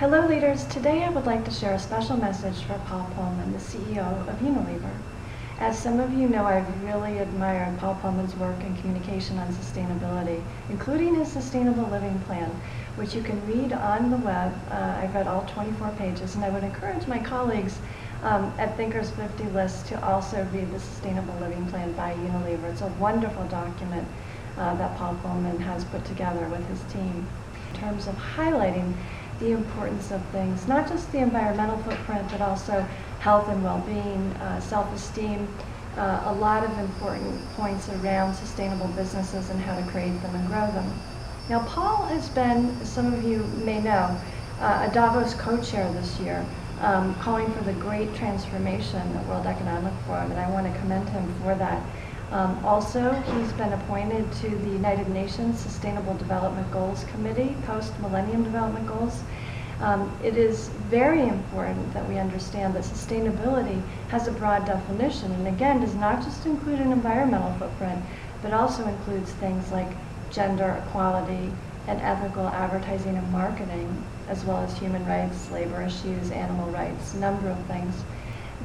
Hello leaders, today I would like to share a special message for Paul Polman, the CEO of Unilever. As some of you know, I've really admired Paul Polman's work in communication on sustainability, including his Sustainable Living Plan, which you can read on the web. I've read all 24 pages, and I would encourage my colleagues at Thinkers 50 List to also read the Sustainable Living Plan by Unilever. It's a wonderful document that Paul Polman has put together with his team in terms of highlighting the importance of things, not just the environmental footprint, but also health and well-being, self-esteem, a lot of important points around sustainable businesses and how to create them and grow them. Now, Paul has been, as some of you may know, a Davos co-chair this year, calling for the great transformation at World Economic Forum, and I want to commend him for that. Also, he's been appointed to the United Nations Sustainable Development Goals Committee, post-Millennium Development Goals. It is very important that we understand that sustainability has a broad definition, and again, does not just include an environmental footprint, but also includes things like gender equality and ethical advertising and marketing, as well as human rights, labor issues, animal rights, a number of things.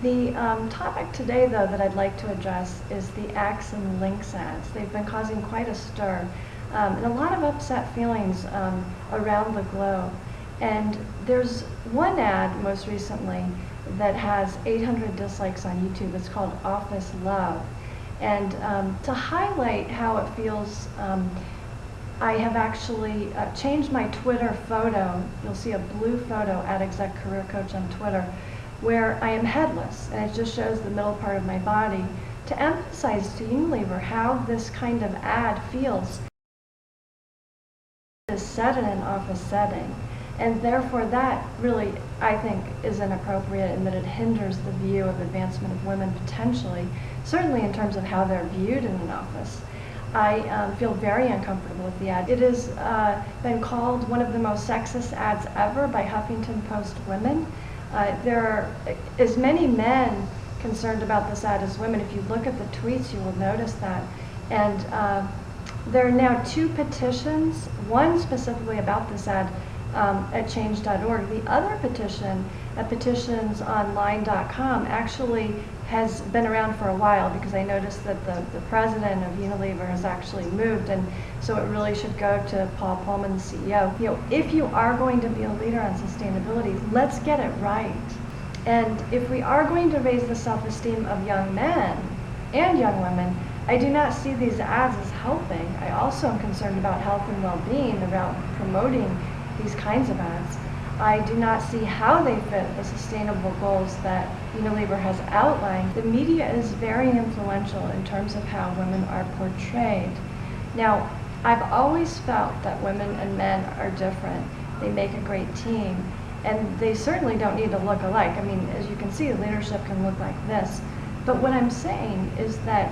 The topic today, though, that I'd like to address is the Axe and Lynx ads. They've been causing quite a stir and a lot of upset feelings around the globe. And there's one ad most recently that has 800 dislikes on YouTube. It's called Office Love. And to highlight how it feels, I have actually changed my Twitter photo. You'll see a blue photo at Exec Career Coach on Twitter, where I am headless, and it just shows the middle part of my body, to emphasize to Unilever how this kind of ad feels. It is set in an office setting, and therefore that really, I think, is inappropriate, and that it hinders the view of advancement of women potentially, certainly in terms of how they're viewed in an office. I feel very uncomfortable with the ad. It has been called one of the most sexist ads ever by Huffington Post Women. There are as many men concerned about this ad as women. If you look at the tweets, you will notice that. And there are now 2 petitions, one specifically about this ad at change.org. The other petition at petitionsonline.com actually has been around for a while, because I noticed that the president of Unilever has actually moved, and so it really should go to Paul Polman, the CEO. You know, if you are going to be a leader on sustainability, let's get it right. And if we are going to raise the self-esteem of young men and young women, I do not see these ads as helping. I also am concerned about health and well-being, about promoting these kinds of ads. I do not see how they fit the sustainable goals that Unilever has outlined. The media is very influential in terms of how women are portrayed. Now, I've always felt that women and men are different. They make a great team, and they certainly don't need to look alike. I mean, as you can see, leadership can look like this. But what I'm saying is that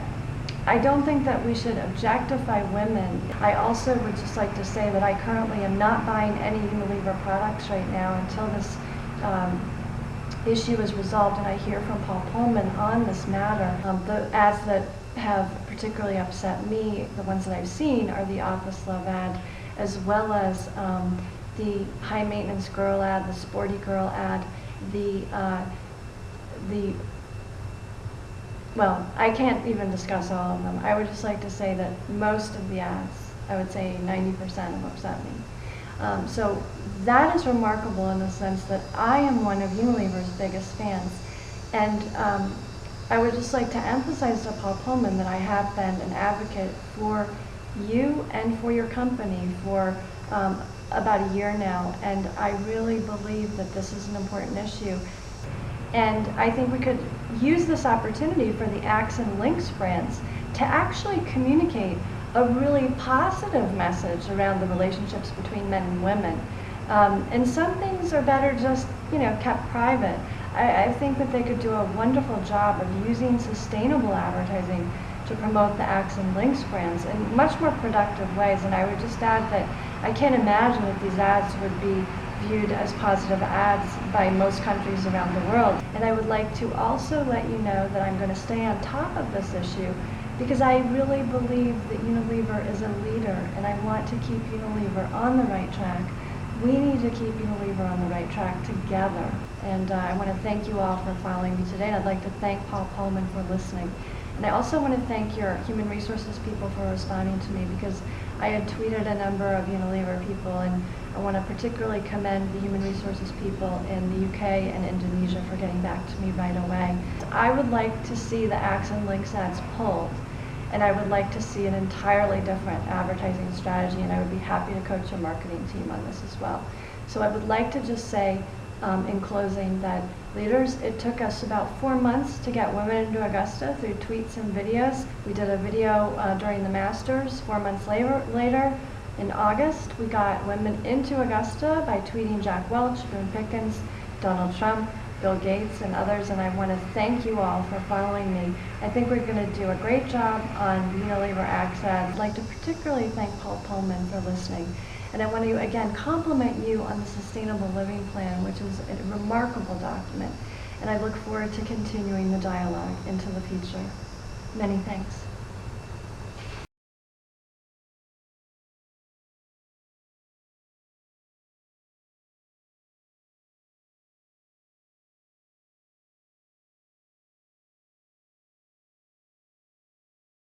I don't think that we should objectify women. I also would just like to say that I currently am not buying any Unilever products right now until this issue is resolved and I hear from Paul Polman on this matter. The ads that have particularly upset me, the ones that I've seen, are the Office Love ad, as well as the high maintenance girl ad, the sporty girl ad, well, I can't even discuss all of them. I would just like to say that most of the ads, I would say 90% have upset me. So that is remarkable in the sense that I am one of Unilever's biggest fans. And I would just like to emphasize to Paul Polman that I have been an advocate for you and for your company for about a year now. And I really believe that this is an important issue. And I think we could use this opportunity for the Axe and Lynx brands to actually communicate a really positive message around the relationships between men and women. And some things are better just, kept private. I think that they could do a wonderful job of using sustainable advertising to promote the Axe and Lynx brands in much more productive ways. And I would just add that I can't imagine that these ads would be viewed as positive ads by most countries around the world. And I would like to also let you know that I'm going to stay on top of this issue, because I really believe that Unilever is a leader, and I want to keep Unilever on the right track We need to keep Unilever on the right track together. And I want to thank you all for following me today. And I'd like to thank Paul Polman for listening. And I also want to thank your human resources people for responding to me, because I had tweeted a number of Unilever people, and I want to particularly commend the human resources people in the UK and Indonesia for getting back to me right away. I would like to see the Axe and Links ads pulled, and I would like to see an entirely different advertising strategy, and I would be happy to coach a marketing team on this as well. So I would like to just say in closing that leaders, it took us about 4 months to get women into Augusta through tweets and videos. We did a video during the Masters. 4 months later, in August, we got women into Augusta by tweeting Jack Welch, Boone Pickens, Donald Trump, Bill Gates, and others, and I want to thank you all for following me. I think we're going to do a great job on Unilever Axe ads. I'd like to particularly thank Paul Polman for listening. And I want to, again, compliment you on the Sustainable Living Plan, which is a remarkable document. And I look forward to continuing the dialogue into the future. Many thanks.